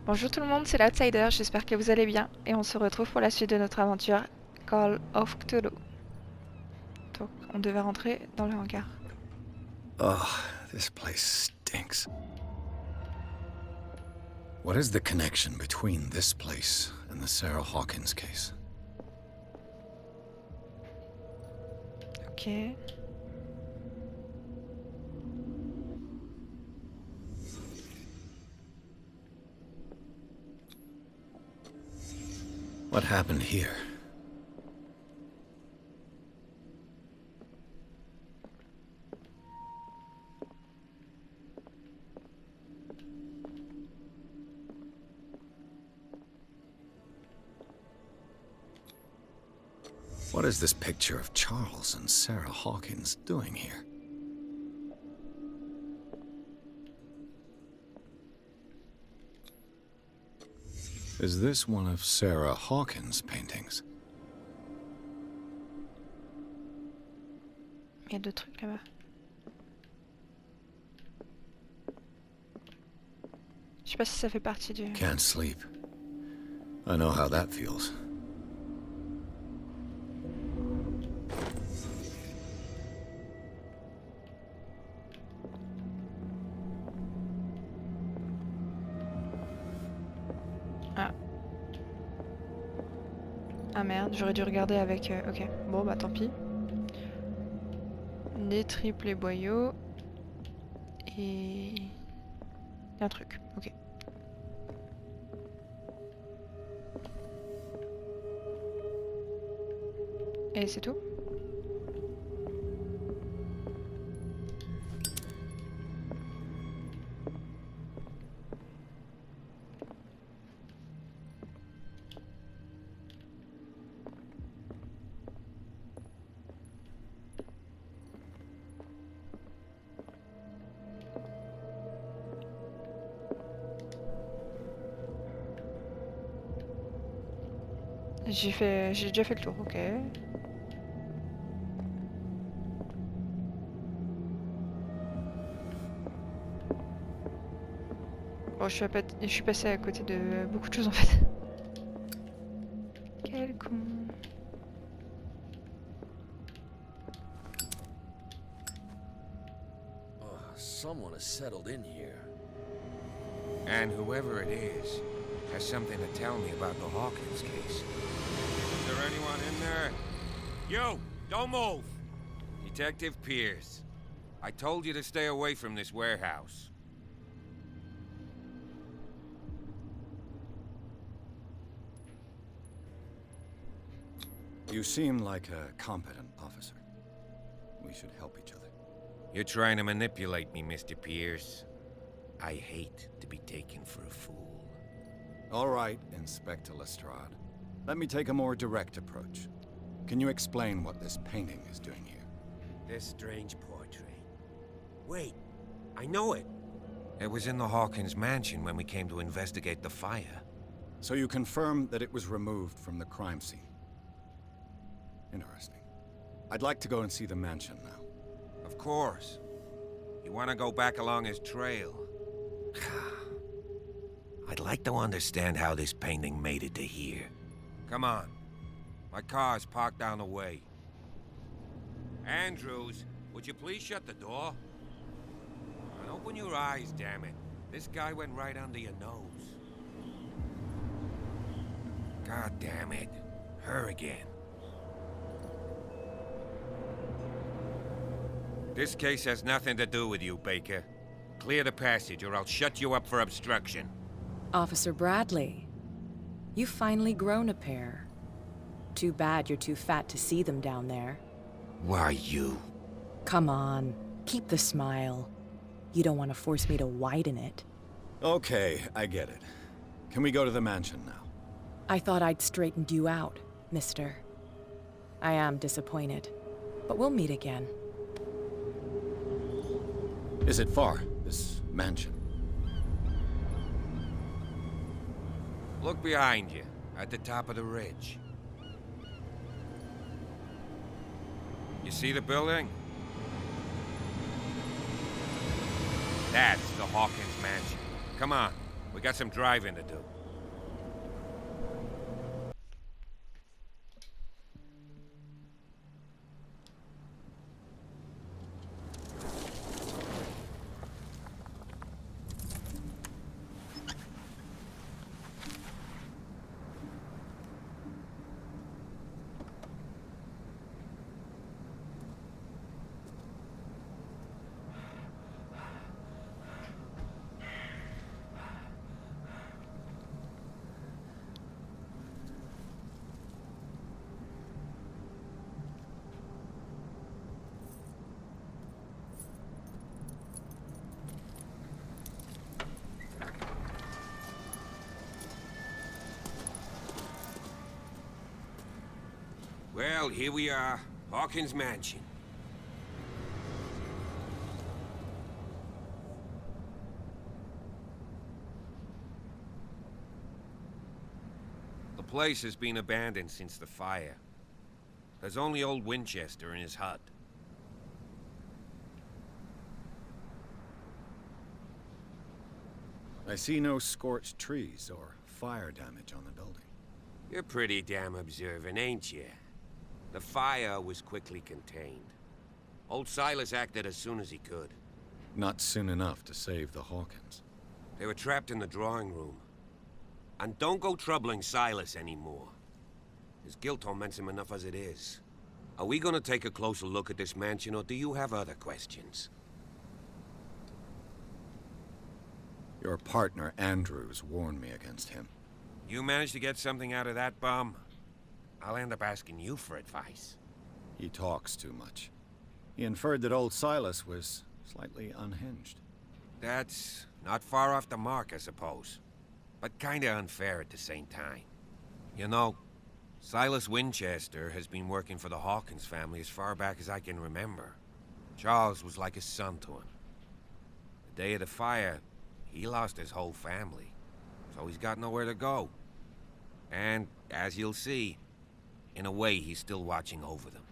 Bonjour tout le monde, c'est l'Outsider, j'espère que vous allez bien et on se retrouve pour la suite de notre aventure Call of Cthulhu. Donc on devait rentrer dans le hangar. Oh, this place stinks. What is the connection between this place and the Sarah Hawkins case? Ok. What happened here? What is this picture of Charles and Sarah Hawkins doing here? Is this one of Sarah Hawkins' paintings? Il y a deux trucs là-bas. Je sais pas si ça fait partie du... Can't sleep. I know how that feels. Ah merde, j'aurais dû regarder avec... Ok, bon bah tant pis. Des triples boyaux. Et... un truc, ok. Et c'est tout? J'ai déjà fait le tour, ok. Bon, je suis passé à côté de beaucoup de choses en fait. Quel con. Someone has settled in here. And whoever it is has something to tell me about the Hawkins case. Is there anyone in there? You! Don't move! Detective Pierce. I told you to stay away from this warehouse. You seem like a competent officer. We should help each other. You're trying to manipulate me, Mr. Pierce. I hate to be taken for a fool. All right, Inspector Lestrade. Let me take a more direct approach. Can you explain what this painting is doing here? This strange portrait. Wait, I know it. It was in the Hawkins mansion when we came to investigate the fire. So you confirm that it was removed from the crime scene? Interesting. I'd like to go and see the mansion now. Of course. You want to go back along his trail? I'd like to understand how this painting made it to here. Come on. My car's parked down the way. Andrews, would you please shut the door? And open your eyes, damn it. This guy went right under your nose. God damn it. Her again. This case has nothing to do with you, Baker. Clear the passage or I'll shut you up for obstruction. Officer Bradley, you've finally grown a pair. Too bad you're too fat to see them down there. Why you? Come on, keep the smile. You don't want to force me to widen it. Okay, I get it. Can we go to the mansion now? I thought I'd straightened you out, mister. I am disappointed, but we'll meet again. Is it far, this mansion? Look behind you, at the top of the ridge. You see the building? That's the Hawkins mansion. Come on, we got some driving to do. Well, here we are, Hawkins Mansion. The place has been abandoned since the fire. There's only old Winchester in his hut. I see no scorched trees or fire damage on the building. You're pretty damn observant, ain't you? The fire was quickly contained. Old Silas acted as soon as he could. Not soon enough to save the Hawkins. They were trapped in the drawing room. And don't go troubling Silas anymore. His guilt torments him enough as it is. Are we gonna take a closer look at this mansion, or do you have other questions? Your partner, Andrews, warned me against him. You managed to get something out of that bum? I'll end up asking you for advice. He talks too much. He inferred that old Silas was slightly unhinged. That's not far off the mark, I suppose. But kinda unfair at the same time. You know, Silas Winchester has been working for the Hawkins family as far back as I can remember. Charles was like a son to him. The day of the fire, he lost his whole family. So he's got nowhere to go. And, as you'll see, in a way, he's still watching over them.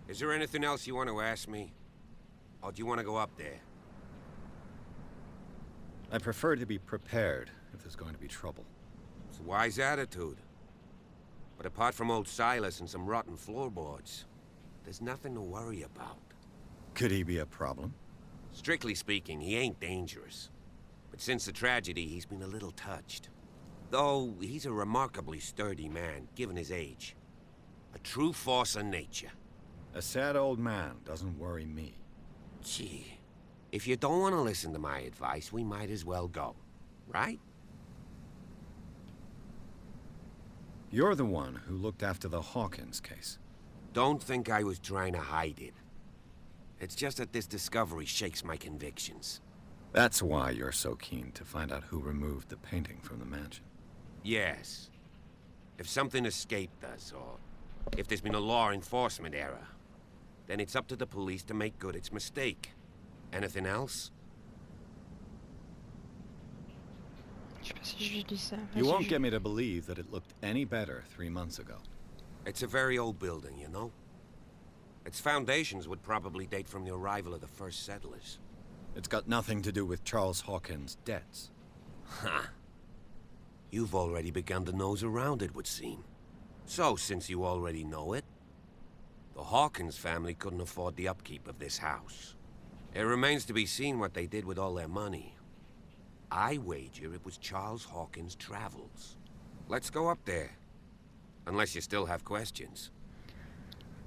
Is there anything else you want to ask me? Or do you want to go up there? I prefer to be prepared if there's going to be trouble. It's a wise attitude. But apart from old Silas and some rotten floorboards, there's nothing to worry about. Could he be a problem? Strictly speaking, he ain't dangerous. But since the tragedy, he's been a little touched. Though, he's a remarkably sturdy man, given his age. A true force of nature. A sad old man doesn't worry me. Gee, if you don't want to listen to my advice, we might as well go. Right? You're the one who looked after the Hawkins case. Don't think I was trying to hide it. It's just that this discovery shakes my convictions. That's why you're so keen to find out who removed the painting from the mansion. Yes. If something escaped us, or if there's been a law enforcement error, then it's up to the police to make good its mistake. Anything else? Je sais pas si je lui dis ça. You won't get me to believe that it looked any better 3 months ago. It's a very old building, you know? Its foundations would probably date from the arrival of the first settlers. It's got nothing to do with Charles Hawkins' debts. Ha! You've already begun to nose around, it would seem. So, since you already know it, the Hawkins family couldn't afford the upkeep of this house. It remains to be seen what they did with all their money. I wager it was Charles Hawkins' travels. Let's go up there. Unless you still have questions.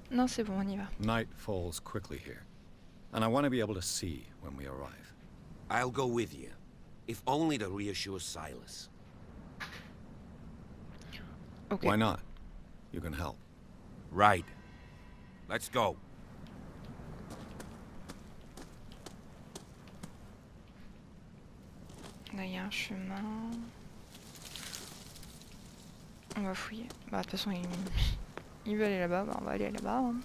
Non, c'est bon, on y va. Night falls quickly here, and I want to be able to see when we arrive. I'll go with you, if only to reassure Silas. Ok. Why not? You can help. Right. Let's go. Là, il y a un chemin. On va fouiller. Bah, de toute façon, il veut aller là-bas, bah, on va aller là-bas. Hein.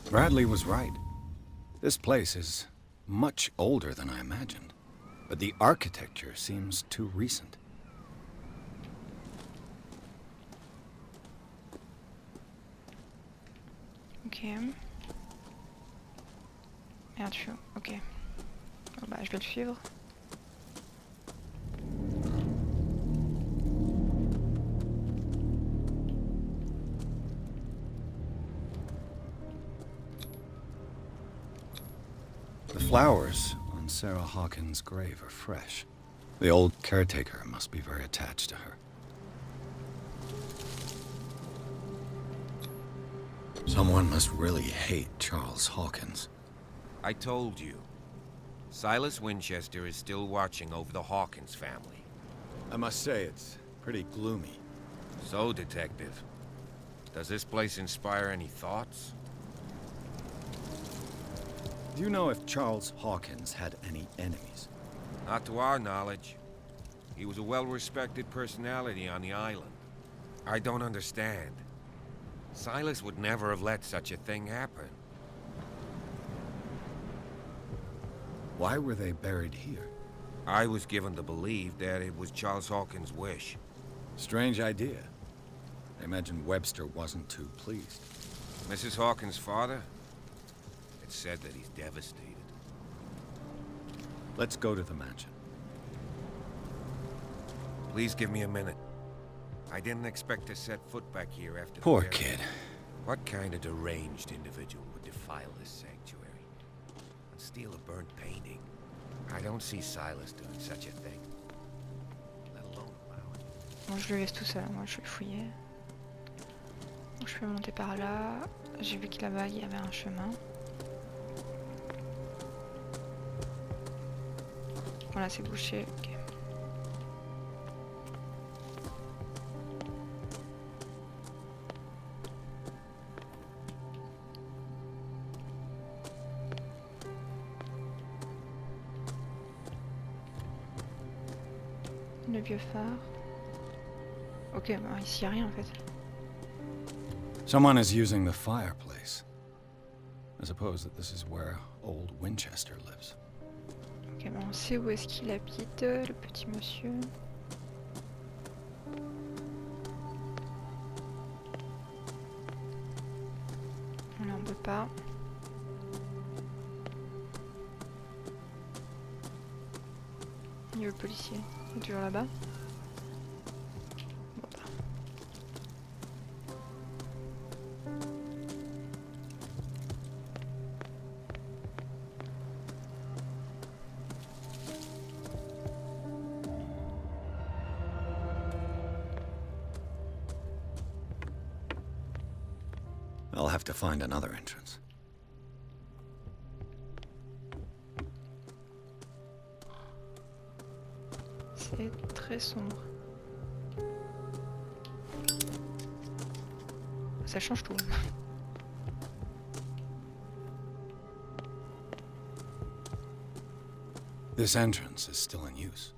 Bradley was right. This place is much older than I imagined, but the architecture seems too recent. Ok. Merde, je suis... Ok. Bon, bah, je vais le suivre. The flowers on Sarah Hawkins' grave are fresh. The old caretaker must be very attached to her. Someone must really hate Charles Hawkins. I told you. Silas Winchester is still watching over the Hawkins family. I must say, it's pretty gloomy. So, Detective, does this place inspire any thoughts? Do you know if Charles Hawkins had any enemies? Not to our knowledge. He was a well-respected personality on the island. I don't understand. Silas would never have let such a thing happen. Why were they buried here? I was given to believe that it was Charles Hawkins' wish. Strange idea. I imagine Webster wasn't too pleased. Mrs. Hawkins' father? It's said that he's devastated. Let's go to the mansion. Please give me a minute. I didn't expect to set foot back here after Poor the burial. kid. What kind of deranged individual would defile this sanctuary and steal a burnt painting? I don't see Silas doing such a thing. Let alone allow it. Bon, je le laisse tout seul, moi je vais fouiller. Donc, je peux monter par là. J'ai vu que là-bas il y avait un chemin. Voilà, c'est bouché. Ok. Le vieux phare. Ok, bah ici y a rien en fait. Someone is using the fireplace. I suppose that this is where old Winchester lives. Ok, bah on sait où est-ce qu'il habite, le petit monsieur. Là on peut pas. Il y a le policier, il est toujours là-bas. Bon bah. I'll have to find another entrance. C'est très sombre. Ça change tout. This entrance is still in use.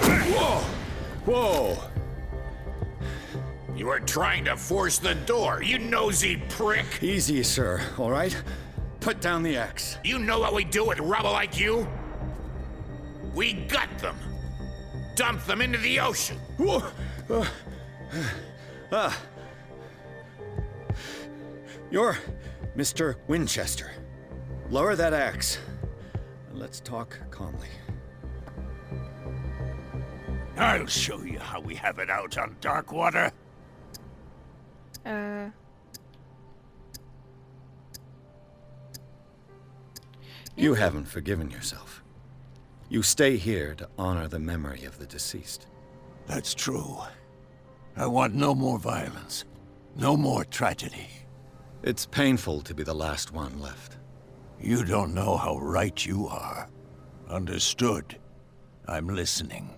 Whoa! Whoa! You were trying to force the door, you nosy prick! Easy, sir, all right? Put down the axe. You know what we do with rubble like you? We gut them. Dump them into the ocean. Whoa! You're Mr. Winchester. Lower that axe. And let's talk calmly. I'll show you how we have it out on Darkwater. You haven't forgiven yourself. You stay here to honor the memory of the deceased. That's true. I want no more violence. No more tragedy. It's painful to be the last one left. You don't know how right you are. Understood. I'm listening.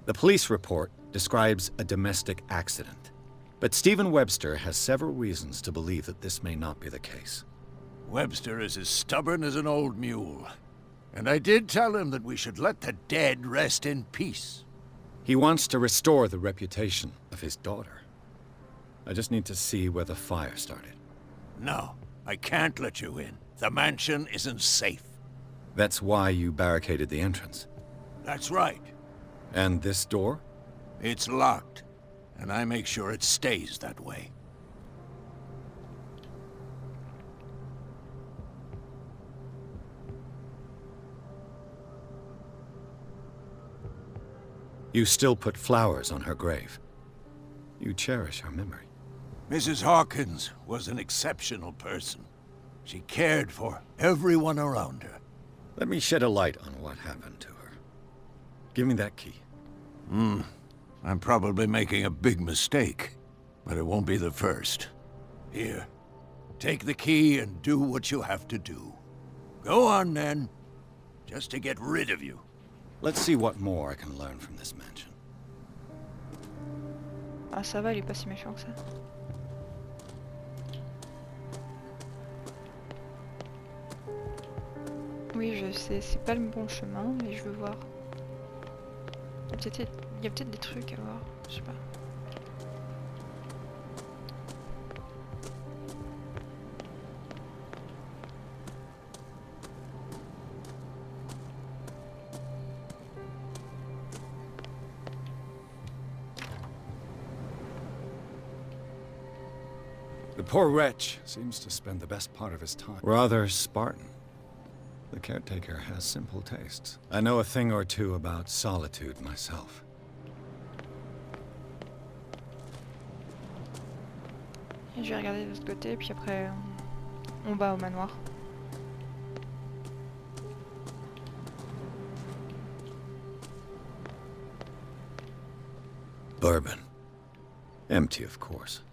The police report describes a domestic accident, but Stephen Webster has several reasons to believe that this may not be the case. Webster is as stubborn as an old mule. And I did tell him that we should let the dead rest in peace. He wants to restore the reputation of his daughter. I just need to see where the fire started. No, I can't let you in. The mansion isn't safe. That's why you barricaded the entrance. That's right. And this door? It's locked. and I make sure it stays that way. You still put flowers on her grave. You cherish her memory. Mrs. Hawkins was an exceptional person. She cared for everyone around her. Let me shed a light on what happened to her. Give me that key. I'm probably making a big mistake, but it won't be the first. Here, take the key and do what you have to do. Go on, then, just to get rid of you. Let's see what more I can learn from this mansion. Ah ça va, il est pas si méchant que ça. Oui, je sais, c'est pas le bon chemin, mais je veux voir. Il y a peut-être des trucs à voir, je sais pas. The poor wretch seems to spend the best part of his time rather Spartan. The caretaker has simple tastes. I know a thing or two about solitude myself. Et je vais regarder de l'autre côté, puis après on va au manoir. Bourbon. Empty, of course.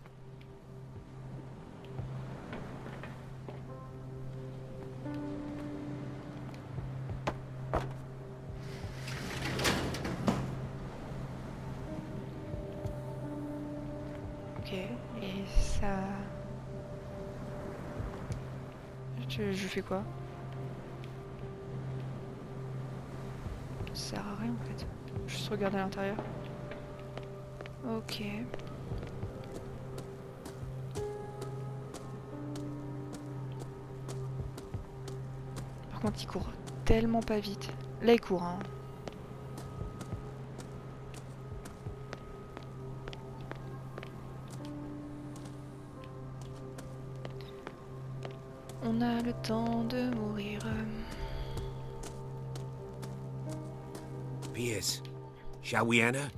Ok, et ça... Je fais quoi? Ça sert à rien en fait. Juste regarder à l'intérieur. Ok. Par contre, il court tellement pas vite. Là, il court, hein. On a le temps de mourir. Pierce, shall we enter?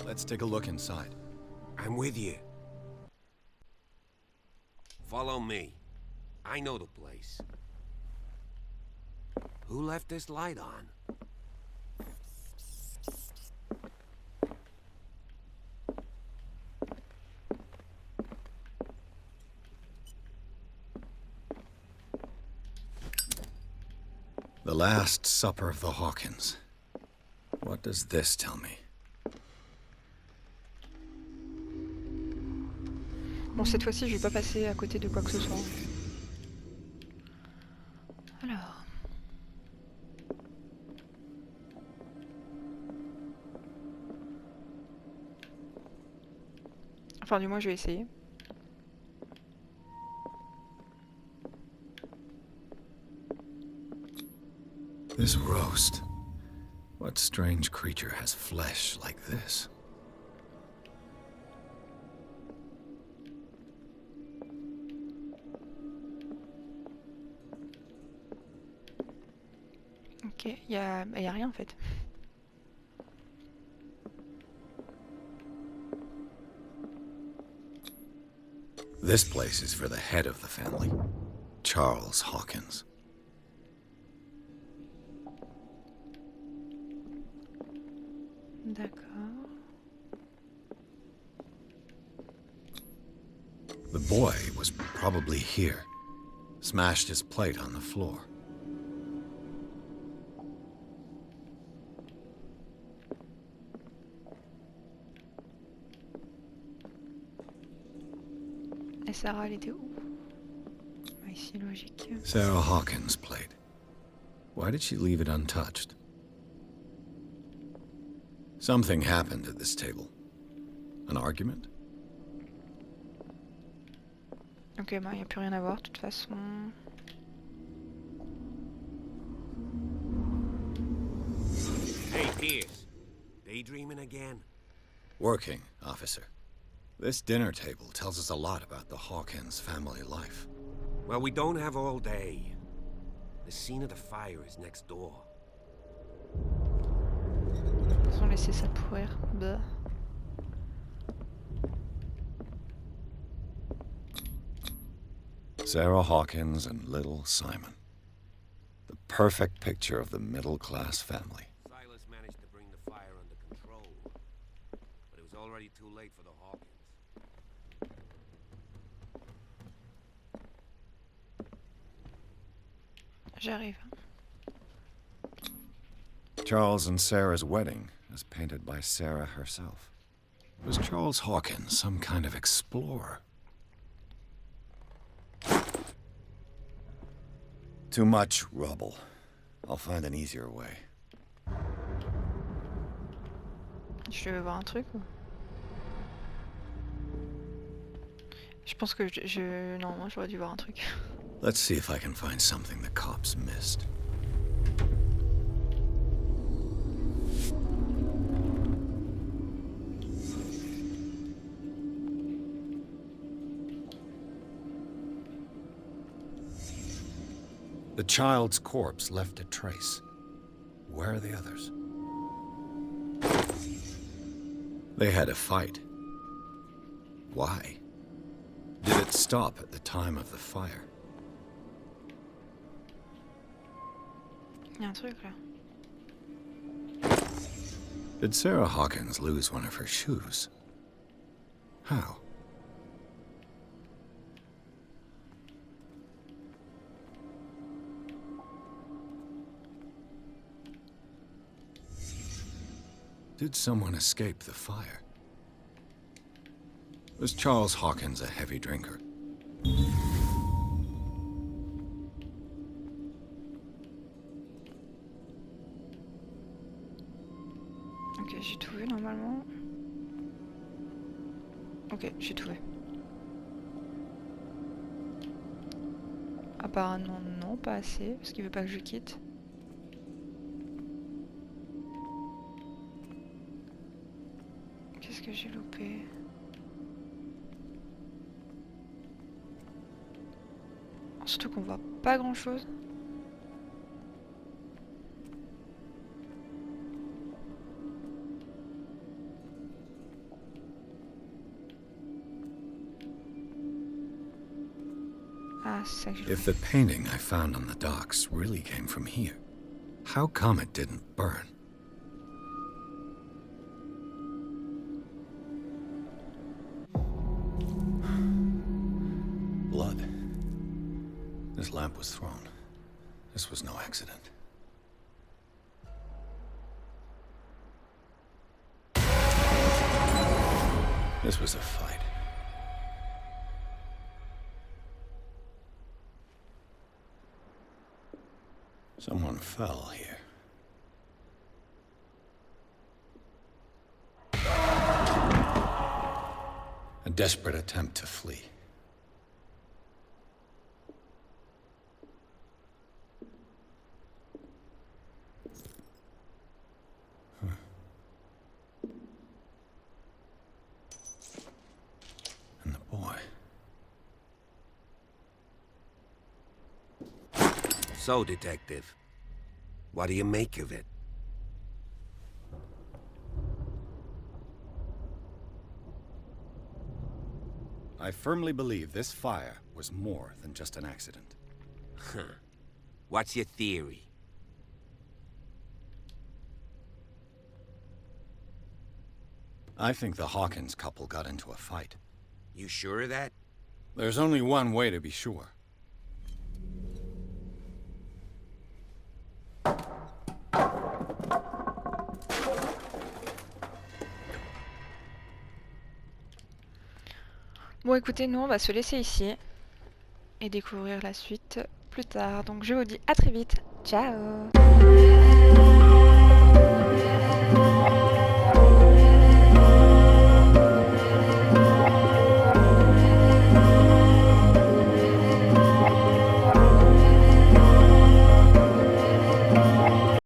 Let's take a look inside. I'm with you. Follow me. I know the place. Who left this light on? The Last Supper of the Hawkins. What does this tell me? Bon, cette fois-ci, je vais pas passer à côté de quoi que ce soit. Alors... Enfin, du moins, je vais essayer. This roast. What strange creature has flesh like this? Ok, y a rien en fait. This place is for the head of the family, Charles Hawkins. D'accord. The boy was probably here. Smashed his plate on the floor. Et Sarah, elle était où? Ah, ici, logique. Sarah Hawkins' plate. Why did she leave it untouched? Something happened at this table. An argument? Ok, bah, y a plus rien à voir, de toute façon. Hey, dreaming again? Working, officer. This dinner table tells us a lot about the Hawkins family life. Well, we don't have all day. The scene of the fire is next door. Ils ont laissé ça pourrir. Bah. Sarah Hawkins and little Simon. The perfect picture of the middle-class family. Silas managed to bring the fire under control, but it was already too late for the Hawkins. J'arrive. Charles and Sarah's wedding is painted by Sarah herself. Was Charles Hawkins some kind of explorer? Too much rubble. I'll find an easier way. Je vais voir un truc ou... Je pense que non, moi j'aurais dû voir un truc. Let's see if I can find something the cops missed. The child's corpse left a trace. Where are the others? They had a fight. Why? Did it stop at the time of the fire? Il y a un truc là. Did Sarah Hawkins lose one of her shoes? How? Did someone escape the fire? Was Charles Hawkins a heavy drinker? Ok, j'ai tout vu normalement. Ok, j'ai tout vu. Apparemment non, pas assez, parce qu'il veut pas que je quitte. Qu'est-ce que j'ai loupé? Surtout qu'on voit pas grand chose. Ah, c'est ça que j'ai If the painting I found on the docks really came from here, how come it didn't burn? Blood. This lamp was thrown. This was no accident. This was a fight. Someone fell here. A desperate attempt to flee. And the boy. So, Detective, what do you make of it? I firmly believe this fire was more than just an accident. Huh. What's your theory? I think the Hawkins couple got into a fight. You sure of that? There's only one way to be sure. Bon écoutez, nous on va se laisser ici et découvrir la suite plus tard. Donc je vous dis à très vite. Ciao!